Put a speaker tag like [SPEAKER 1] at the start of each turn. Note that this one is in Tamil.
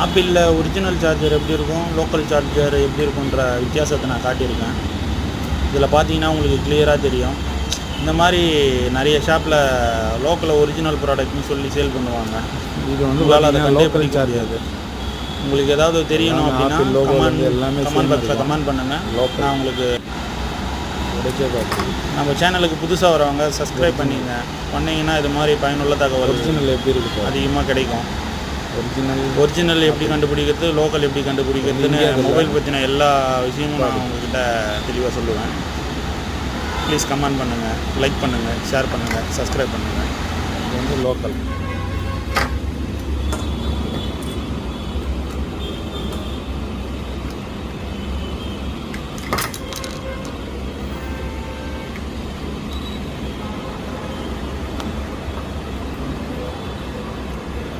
[SPEAKER 1] ஆப்பிளில் ஒரிஜினல் சார்ஜர் எப்படி இருக்கும், லோக்கல் சார்ஜர் எப்படி இருக்குன்ற வித்தியாசத்தை நான் காட்டியிருக்கேன். இதில் பார்த்தீங்கன்னா உங்களுக்கு கிளியராக தெரியும். இந்த மாதிரி நிறைய ஷாப்பில் லோக்கலில் ஒரிஜினல் ப்ராடக்ட்னு சொல்லி சேல் பண்ணுவாங்க.
[SPEAKER 2] இது வந்து
[SPEAKER 1] உங்களால் அதை கண்டே
[SPEAKER 2] லோக்கல்
[SPEAKER 1] பிடிக்க முடியாது. உங்களுக்கு ஏதாவது தெரியணும் அப்படின்னா கமெண்ட் பாக்ஸில் கமெண்ட் பண்ணுங்கள். நான் உங்களுக்கு நம்ம சேனலுக்கு புதுசாக வரவங்க சப்ஸ்கிரைப் பண்ணிங்கன்னா இது மாதிரி பயனுள்ள தகவல்
[SPEAKER 2] ஒரிஜினல் எப்படி இருக்குது
[SPEAKER 1] அதிகமாக கிடைக்கும். ஒரிஜினல் எப்படி கண்டுபிடிக்கிறது, லோக்கல் எப்படி கண்டுபிடிக்கிறதுன்னு மொபைல் பற்றின எல்லா விஷயமும் நான் உங்கள்கிட்ட தெளிவாக சொல்லுவேன். ப்ளீஸ் கமெண்ட் பண்ணுங்கள், லைக் பண்ணுங்கள், ஷேர் பண்ணுங்கள், சப்ஸ்கிரைப் பண்ணுங்கள்.
[SPEAKER 2] இது வந்து லோக்கல்.